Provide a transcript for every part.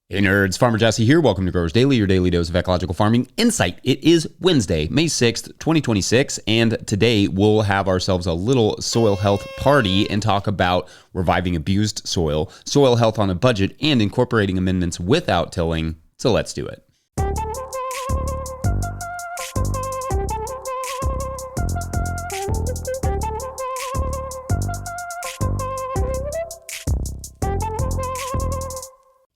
Hey nerds, Farmer Jesse here. Welcome to Growers Daily, your daily dose of ecological farming insight. It is Wednesday, May 6th, 2026, and today we'll have ourselves a little soil health party and talk about reviving abused soil, soil health on a budget, and incorporating amendments without tilling. So let's do it.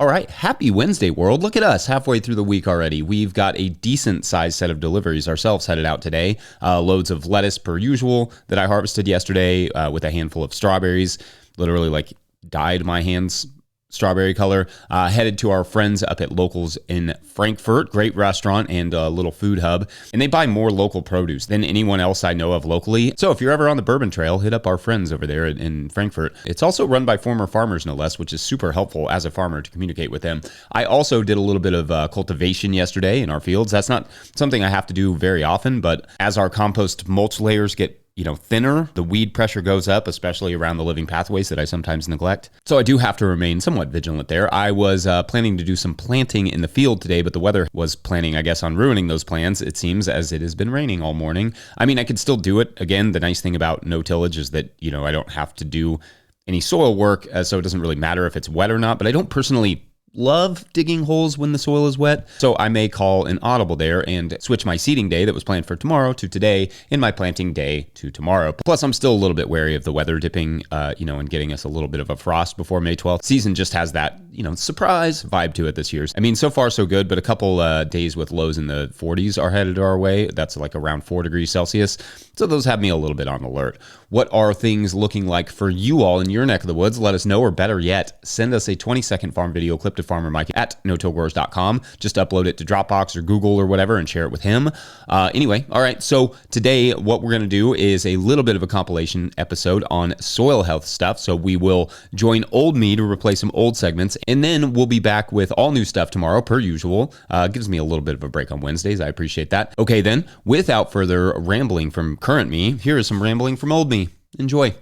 All right, happy Wednesday, world. Look at us, halfway through the week already. We've got a decent sized set of deliveries ourselves headed out today. Loads of lettuce per usual that I harvested yesterday with a handful of strawberries. Literally dyed my hands strawberry color. Headed to our friends up at Locals in Frankfurt, great restaurant and a little food hub. And they buy more local produce than anyone else I know of locally. So if you're ever on the Bourbon Trail, hit up our friends over there in Frankfurt. It's also run by former farmers, no less, which is super helpful as a farmer to communicate with them. I also did a little bit of cultivation yesterday in our fields. That's not something I have to do very often, but as our compost mulch layers get thinner, the weed pressure goes up, especially around the living pathways that I sometimes neglect. So I do have to remain somewhat vigilant there. I was planning to do some planting in the field today, but the weather was planning, I guess, on ruining those plans, it seems, as it has been raining all morning. I mean, I could still do it. Again, the nice thing about no tillage is that, I don't have to do any soil work, so it doesn't really matter if it's wet or not, but I don't personally love digging holes when the soil is wet. So I may call an audible there and switch my seeding day that was planned for tomorrow to today and my planting day to tomorrow. Plus, I'm still a little bit wary of the weather dipping, and getting us a little bit of a frost before May 12th. Season just has that, surprise vibe to it this year. I mean, so far so good, but a couple days with lows in the 40s are headed our way. That's like around 4 degrees Celsius. So those have me a little bit on alert. What are things looking like for you all in your neck of the woods? Let us know, or better yet, send us a 20-second farm video clip to Farmer Mike at no-tillgrowers.com. Just upload it to Dropbox or Google or whatever and share it with him. Anyway, all right, so today what we're going to do is a little bit of a compilation episode on soil health stuff. So we will join old me to replace some old segments, and then we'll be back with all new stuff tomorrow, per usual. Gives me a little bit of a break on Wednesdays. I appreciate that. Okay, then, without further rambling from current me, here is some rambling from old me. Enjoy.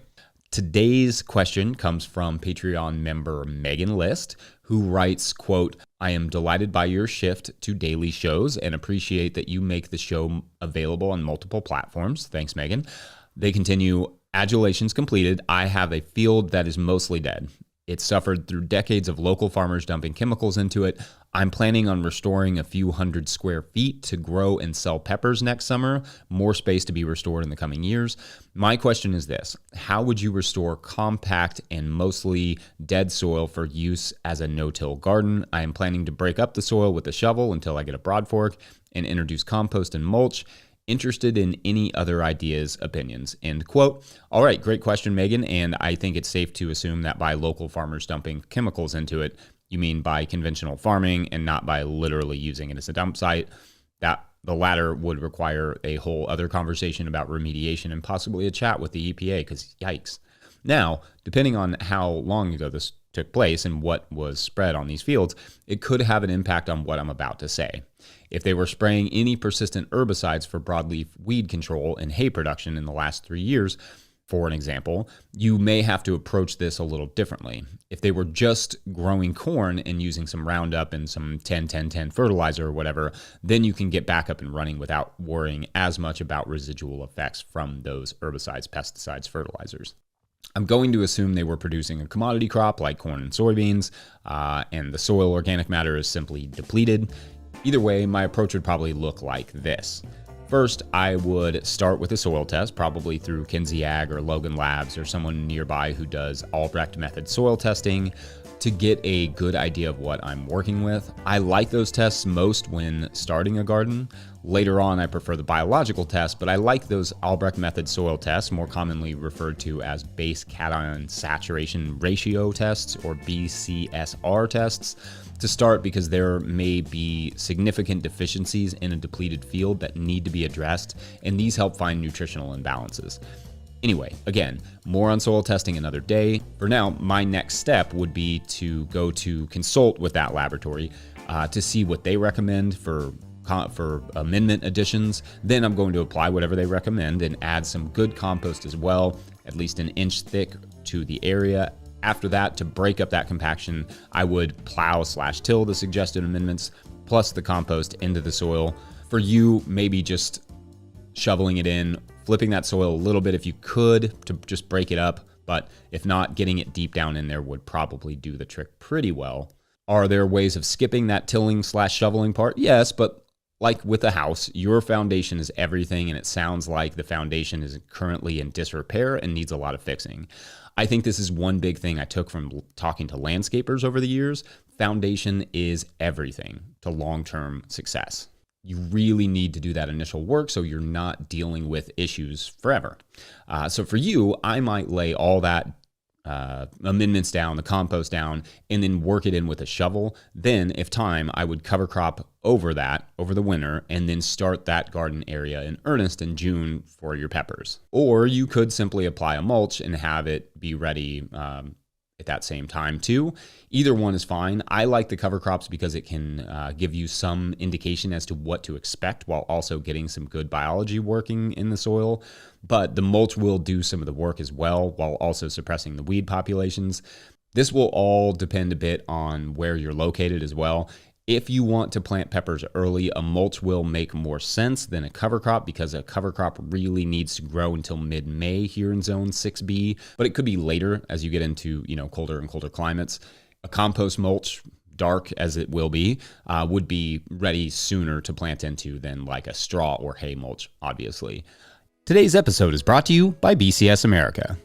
Today's question comes from Patreon member Megan List, who writes, quote, "I am delighted by your shift to daily shows and appreciate that you make the show available on multiple platforms." Thanks, Megan. They continue, "Adulations completed. I have a field that is mostly dead. It suffered through decades of local farmers dumping chemicals into it. I'm planning on restoring a few hundred square feet to grow and sell peppers next summer, more space to be restored in the coming years. My question is this: how would you restore compact and mostly dead soil for use as a no-till garden? I am planning to break up the soil with a shovel until I get a broad fork and introduce compost and mulch. Interested in any other ideas, opinions," end quote. All right, great question, Megan. And I think it's safe to assume that by local farmers dumping chemicals into it, you mean by conventional farming and not by literally using it as a dump site. That the latter would require a whole other conversation about remediation and possibly a chat with the EPA, because yikes. Now, depending on how long ago this took place and what was spread on these fields, it could have an impact on what I'm about to say. If they were spraying any persistent herbicides for broadleaf weed control and hay production in the last 3 years, for an example, you may have to approach this a little differently. If they were just growing corn and using some Roundup and some 10-10-10 fertilizer or whatever, then you can get back up and running without worrying as much about residual effects from those herbicides, pesticides, fertilizers. I'm going to assume they were producing a commodity crop like corn and soybeans, and the soil organic matter is simply depleted. Either way, my approach would probably look like this. First, I would start with a soil test, probably through Kinsey Ag or Logan Labs or someone nearby who does Albrecht method soil testing, to get a good idea of what I'm working with. I like those tests most when starting a garden. Later on, I prefer the biological test, but I like those Albrecht method soil tests, more commonly referred to as base cation saturation ratio tests or BCSR tests, to start, because there may be significant deficiencies in a depleted field that need to be addressed, and these help find nutritional imbalances. Anyway, again, more on soil testing another day. For now, my next step would be to go to consult with that laboratory to see what they recommend for amendment additions. Then I'm going to apply whatever they recommend and add some good compost as well, at least an inch thick to the area After that, to break up that compaction, I would plow/till the suggested amendments plus the compost into the soil. For you, maybe just shoveling it in, flipping that soil a little bit if you could to just break it up. But if not, getting it deep down in there would probably do the trick pretty well. Are there ways of skipping that tilling/shoveling part? Yes, but like with a house, your foundation is everything, and it sounds like the foundation is currently in disrepair and needs a lot of fixing. I think this is one big thing I took from talking to landscapers over the years. Foundation is everything to long-term success. You really need to do that initial work so you're not dealing with issues forever. So for you, I might lay all that amendments down, the compost down, and then work it in with a shovel. Then, if time, I would cover crop over that over the winter and then start that garden area in earnest in June for your peppers. Or you could simply apply a mulch and have it be ready at that same time too. Either one is fine. I like the cover crops because it can give you some indication as to what to expect while also getting some good biology working in the soil. But the mulch will do some of the work as well while also suppressing the weed populations. This will all depend a bit on where you're located as well. If you want to plant peppers early, a mulch will make more sense than a cover crop because a cover crop really needs to grow until mid-May here in zone 6B, but it could be later as you get into, colder and colder climates. A compost mulch, dark as it will be, would be ready sooner to plant into than like a straw or hay mulch, obviously. Today's episode is brought to you by BCS America.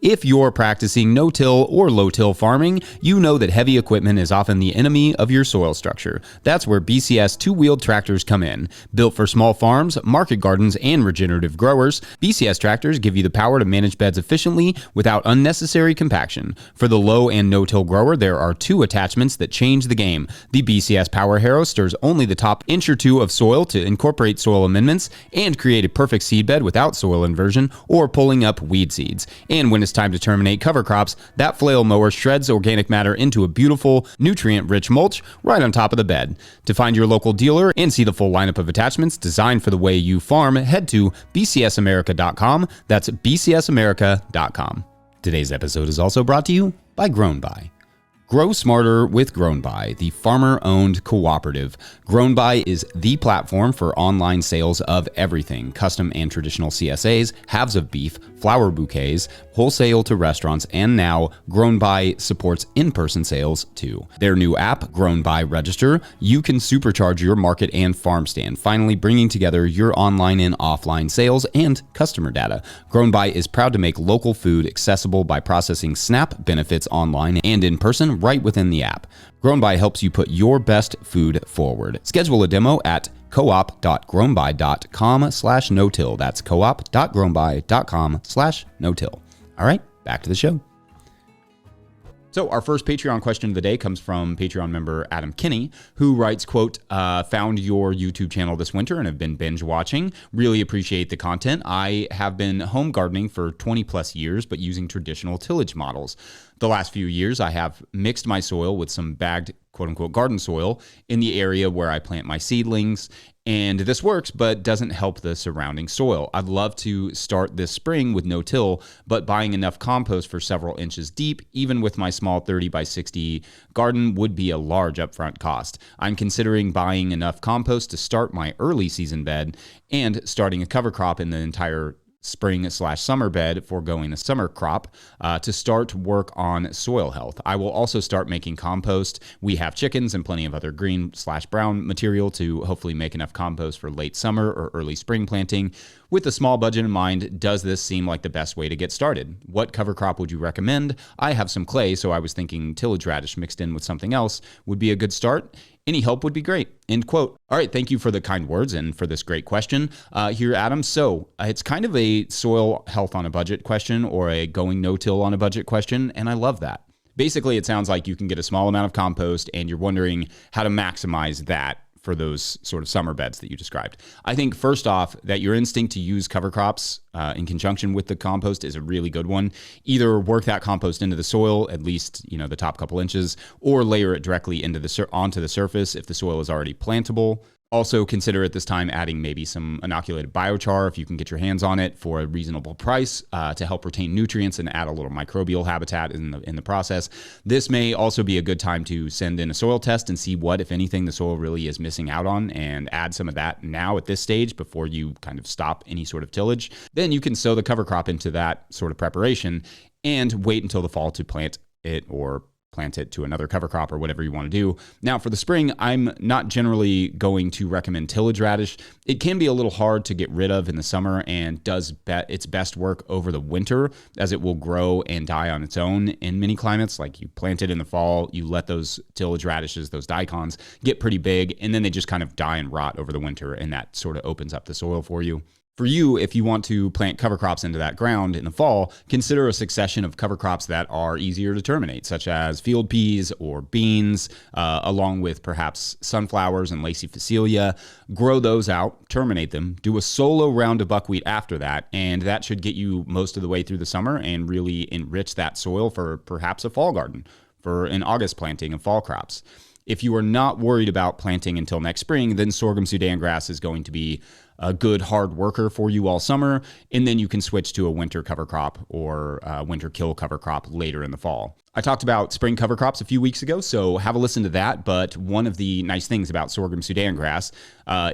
If you're practicing no-till or low-till farming, you know that heavy equipment is often the enemy of your soil structure. That's where BCS two-wheeled tractors come in. Built for small farms, market gardens, and regenerative growers, BCS tractors give you the power to manage beds efficiently without unnecessary compaction. For the low and no-till grower, there are two attachments that change the game. The BCS Power Harrow stirs only the top inch or two of soil to incorporate soil amendments and create a perfect seed bed without soil inversion or pulling up weed seeds. And when it's time to terminate cover crops, that flail mower shreds organic matter into a beautiful, nutrient-rich mulch right on top of the bed. To find your local dealer and see the full lineup of attachments designed for the way you farm, head to bcsamerica.com. That's bcsamerica.com. Today's episode is also brought to you by Grown By. Grow smarter with Grown By, the farmer-owned cooperative. Grown By is the platform for online sales of everything, custom and traditional CSAs, halves of beef, flower bouquets, wholesale to restaurants, and now Grown By supports in-person sales too. Their new app, Grown By Register, you can supercharge your market and farm stand, finally bringing together your online and offline sales and customer data. Grown By is proud to make local food accessible by processing SNAP benefits online and in person right within the app. Grown By helps you put your best food forward. Schedule a demo at coop.grownby.com/no-till. That's coop.grownby.com/no-till. All right, back to the show. So our first Patreon question of the day comes from Patreon member Adam Kinney, who writes, quote, found your YouTube channel this winter and have been binge watching. Really appreciate the content. I have been home gardening for 20 plus years, but using traditional tillage models. The last few years, I have mixed my soil with some bagged quote-unquote garden soil in the area where I plant my seedlings, and this works, but doesn't help the surrounding soil. I'd love to start this spring with no-till, but buying enough compost for several inches deep, even with my small 30 by 60 garden, would be a large upfront cost. I'm considering buying enough compost to start my early season bed and starting a cover crop in the entire spring/summer bed, foregoing the summer crop, to start work on soil health. I will also start making compost. We have chickens and plenty of other green/brown material to hopefully make enough compost for late summer or early spring planting. With a small budget in mind, does this seem like the best way to get started? What cover crop would you recommend? I have some clay, so I was thinking tillage radish mixed in with something else would be a good start. Any help would be great. End quote. All right, thank you for the kind words and for this great question here, Adam. So it's kind of a soil health on a budget question or a going no-till on a budget question, and I love that. Basically, it sounds like you can get a small amount of compost and you're wondering how to maximize that for those sort of summer beds that you described. I think first off, that your instinct to use cover crops in conjunction with the compost is a really good one. Either work that compost into the soil, at least the top couple inches, or layer it directly into onto the surface if the soil is already plantable. Also consider at this time adding maybe some inoculated biochar if you can get your hands on it for a reasonable price to help retain nutrients and add a little microbial habitat in the process. This may also be a good time to send in a soil test and see what, if anything, the soil really is missing out on, and add some of that now at this stage before you kind of stop any sort of tillage. Then you can sow the cover crop into that sort of preparation and wait until the fall to plant it or plant it to another cover crop or whatever you want to do. Now, for the spring, I'm not generally going to recommend tillage radish. It can be a little hard to get rid of in the summer and does its best work over the winter, as it will grow and die on its own in many climates. Like, you plant it in the fall, you let those tillage radishes, those daikons, get pretty big, and then they just kind of die and rot over the winter, and that sort of opens up the soil for you. For you, if you want to plant cover crops into that ground in the fall, consider a succession of cover crops that are easier to terminate, such as field peas or beans, along with perhaps sunflowers and lacy phacelia. Grow those out, terminate them, do a solo round of buckwheat after that, and that should get you most of the way through the summer and really enrich that soil for perhaps a fall garden, for an August planting of fall crops. If you are not worried about planting until next spring, then sorghum Sudan grass is going to be a good hard worker for you all summer, and then you can switch to a winter cover crop or winter kill cover crop later in the fall. I talked about spring cover crops a few weeks ago, so have a listen to that. But one of the nice things about sorghum Sudan grass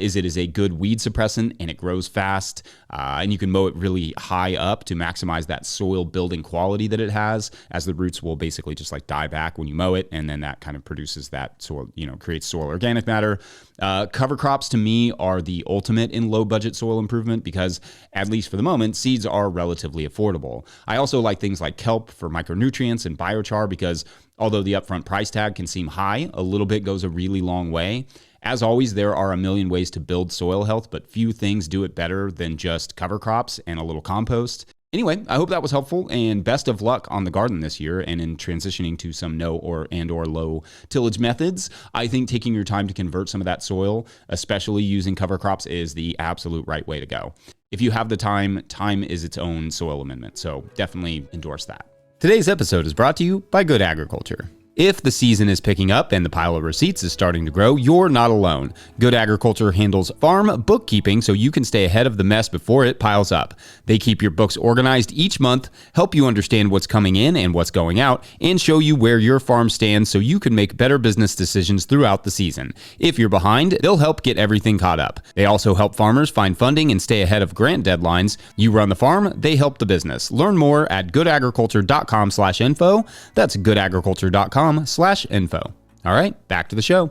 is it is a good weed suppressant, and it grows fast, and you can mow it really high up to maximize that soil building quality that it has, as the roots will basically just like die back when you mow it, and then that kind of produces that soil, creates soil organic matter. Cover crops to me are the ultimate in low budget soil improvement because, at least for the moment, seeds are relatively affordable. I also like things like kelp for micronutrients and biochar because although the upfront price tag can seem high, a little bit goes a really long way. As always, there are a million ways to build soil health, but few things do it better than just cover crops and a little compost. Anyway, I hope that was helpful, and best of luck on the garden this year and in transitioning to some no or low tillage methods. I think taking your time to convert some of that soil, especially using cover crops, is the absolute right way to go. If you have the time is its own soil amendment, so definitely endorse that. Today's episode is brought to you by Good Agriculture. If the season is picking up and the pile of receipts is starting to grow, you're not alone. Good Agriculture handles farm bookkeeping so you can stay ahead of the mess before it piles up. They keep your books organized each month, help you understand what's coming in and what's going out, and show you where your farm stands so you can make better business decisions throughout the season. If you're behind, they'll help get everything caught up. They also help farmers find funding and stay ahead of grant deadlines. You run the farm, they help the business. Learn more at goodagriculture.com/info. That's goodagriculture.com/info. All right, back to the show.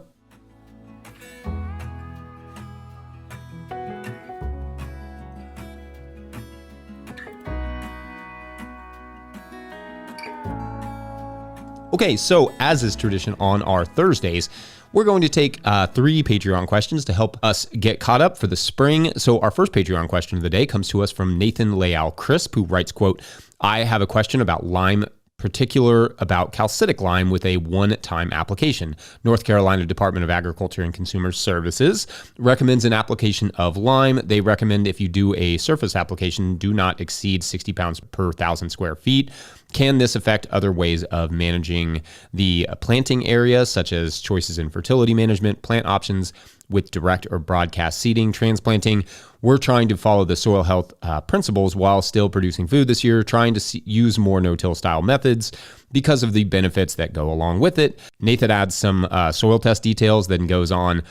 Okay, so as is tradition on our Thursdays, we're going to take 3 Patreon questions to help us get caught up for the spring. So our first Patreon question of the day comes to us from Nathan Leal Crisp, who writes, quote, "I have a question about lime, particular about calcitic lime with a one-time application. North Carolina Department of Agriculture and Consumer Services recommends an application of lime. They recommend if you do a surface application, do not exceed 60 pounds per 1,000 square feet. Can this affect other ways of managing the planting area, such as choices in fertility management, plant options with direct or broadcast seeding, transplanting? We're trying to follow the soil health principles while still producing food this year, trying to use more no-till style methods because of the benefits that go along with it." Nathan adds some soil test details, then goes on,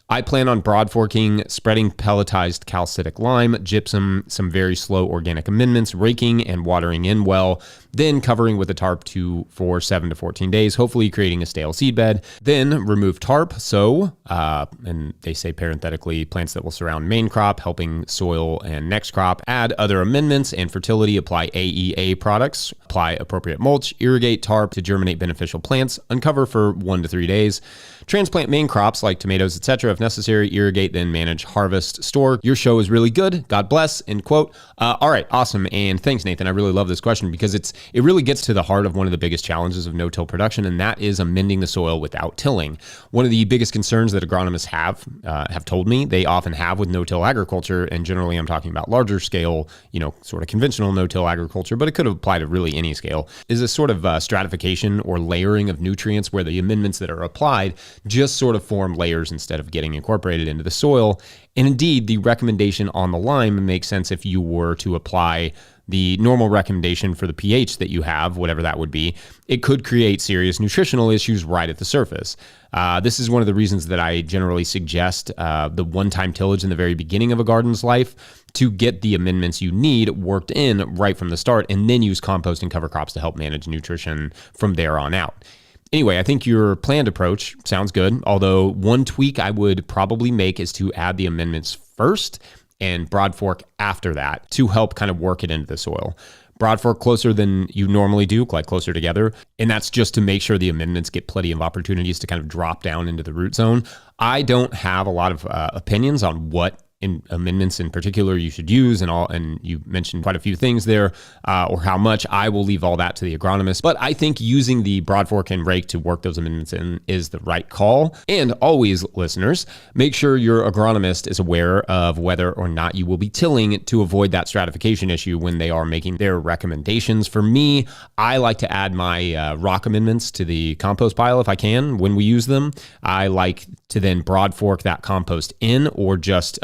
"I plan on broad forking, spreading pelletized calcitic lime, gypsum, some very slow organic amendments, raking and watering in well, then covering with a tarp for 7 to 14 days, hopefully creating a stale seed bed. Then remove tarp, sow," and they say parenthetically, "plants that will surround main crop, helping soil and next crop. Add other amendments and fertility, apply AEA products, apply appropriate mulch, irrigate tarp to germinate beneficial plants, uncover for 1 to 3 days. Transplant main crops like tomatoes, etc. if necessary, irrigate, then manage, harvest, store. Your show is really good. God bless," end quote. All right, awesome. And thanks, Nathan. I really love this question because it's It really gets to the heart of one of the biggest challenges of no-till production, and that is amending the soil without tilling. One of the biggest concerns that agronomists have told me they often have with no-till agriculture, and generally I'm talking about larger scale, sort of conventional no-till agriculture, but it could apply to really any scale, is a sort of stratification or layering of nutrients where the amendments that are applied just sort of form layers instead of getting incorporated into the soil. And indeed, the recommendation on the line makes sense if you were to apply the normal recommendation for the pH that you have, whatever that would be. It could create serious nutritional issues right at the surface. This is one of the reasons that I generally suggest the one-time tillage in the very beginning of a garden's life to get the amendments you need worked in right from the start, and then use compost and cover crops to help manage nutrition from there on out. Anyway, I think your planned approach sounds good, although one tweak I would probably make is to add the amendments first and broad fork after that to help kind of work it into the soil. Broad fork closer than you normally do, like closer together. And that's just to make sure the amendments get plenty of opportunities to kind of drop down into the root zone. I don't have a lot of opinions on what amendments in particular you should use and you mentioned quite a few things there, or how much. I will leave all that to the agronomist, but I think using the broad fork and rake to work those amendments in is the right call. And always, listeners, make sure your agronomist is aware of whether or not you will be tilling to avoid that stratification issue when they are making their recommendations. For me, I like to add my rock amendments to the compost pile if I can when we use them. I like to then broad fork that compost in, or just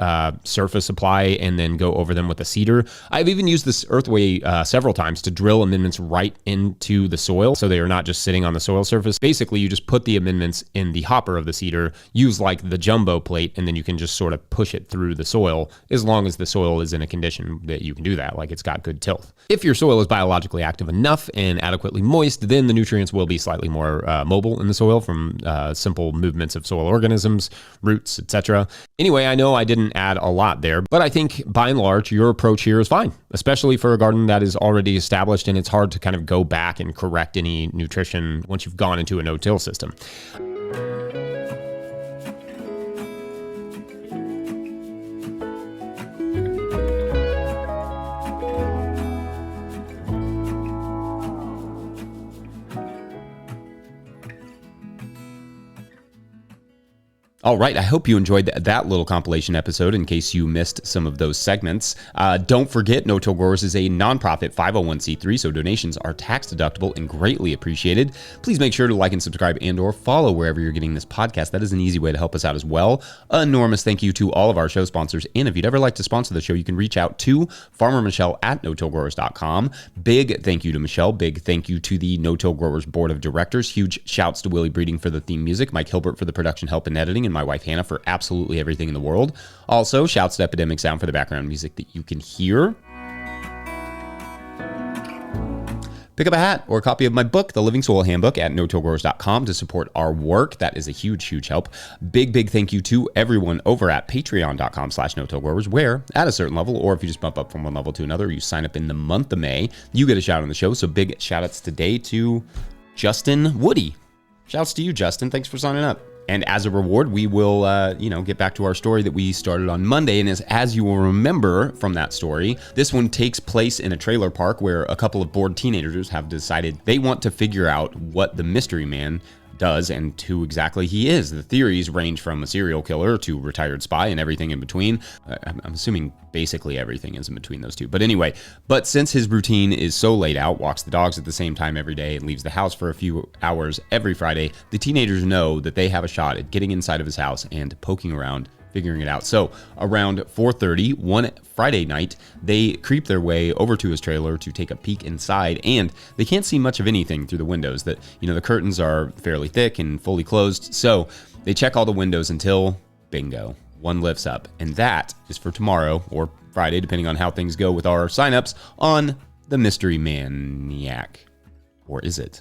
surface apply and then go over them with a seeder. I've even used this earthway several times to drill amendments right into the soil, so they are not just sitting on the soil surface. Basically, you just put the amendments in the hopper of the seeder, use like the jumbo plate, and then you can just sort of push it through the soil, as long as the soil is in a condition that you can do that, like it's got good tilth. If your soil is biologically active enough and adequately moist, then the nutrients will be slightly more mobile in the soil from simple movements of soil organisms, roots, etc. Anyway, I know I didn't add a lot there, but I think by and large, your approach here is fine, especially for a garden that is already established, and it's hard to kind of go back and correct any nutrition once you've gone into a no-till system. All right, I hope you enjoyed that little compilation episode in case you missed some of those segments. Don't forget, No Till Growers is a nonprofit 501c3, so donations are tax deductible and greatly appreciated. Please make sure to like and subscribe and or follow wherever you're getting this podcast. That is an easy way to help us out as well. Enormous thank you to all of our show sponsors, and if you'd ever like to sponsor the show, you can reach out to Farmer Michelle at notillgrowers.com. Big thank you to Michelle. Big thank you to the No Till Growers Board of Directors. Huge shouts to Willie Breeding for the theme music, Mike Hilbert for the production help and editing, and my wife Hannah for absolutely everything in the world. Also, shouts to Epidemic Sound for the background music that you can hear. Pick up a hat or a copy of my book, The Living Soil Handbook, at notillgrowers.com to support our work. That is a huge, huge help. Big thank you to everyone over at patreon.com/notillgrowers, where at a certain level, or if you just bump up from one level to another, you sign up in the month of May, you get a shout on the show. So big shout outs today to Justin Woody. Shouts to you, Justin. Thanks for signing up. And as a reward, we will, get back to our story that we started on Monday. And as you will remember from that story, this one takes place in a trailer park where a couple of bored teenagers have decided they want to figure out what the mystery man does and who exactly he is. The theories range from a serial killer to retired spy and everything in between. I'm assuming basically everything is in between those two. But anyway, since his routine is so laid out, walks the dogs at the same time every day and leaves the house for a few hours every Friday, the teenagers know that they have a shot at getting inside of his house and poking around, figuring it out. So around 4:30 one Friday night, they creep their way over to his trailer to take a peek inside, and they can't see much of anything through the windows. The curtains are fairly thick and fully closed. So they check all the windows until bingo, one lifts up, and that is for tomorrow or Friday, depending on how things go with our signups on the Mystery Maniac. Or is it?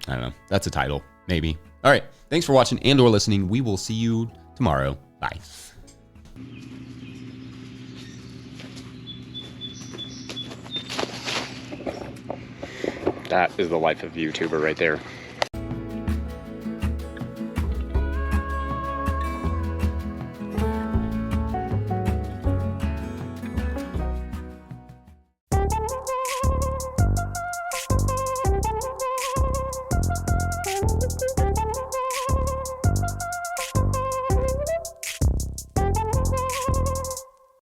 I don't know. That's a title, maybe. All right. Thanks for watching and or listening. We will see you tomorrow. Bye. That is the life of a YouTuber right there.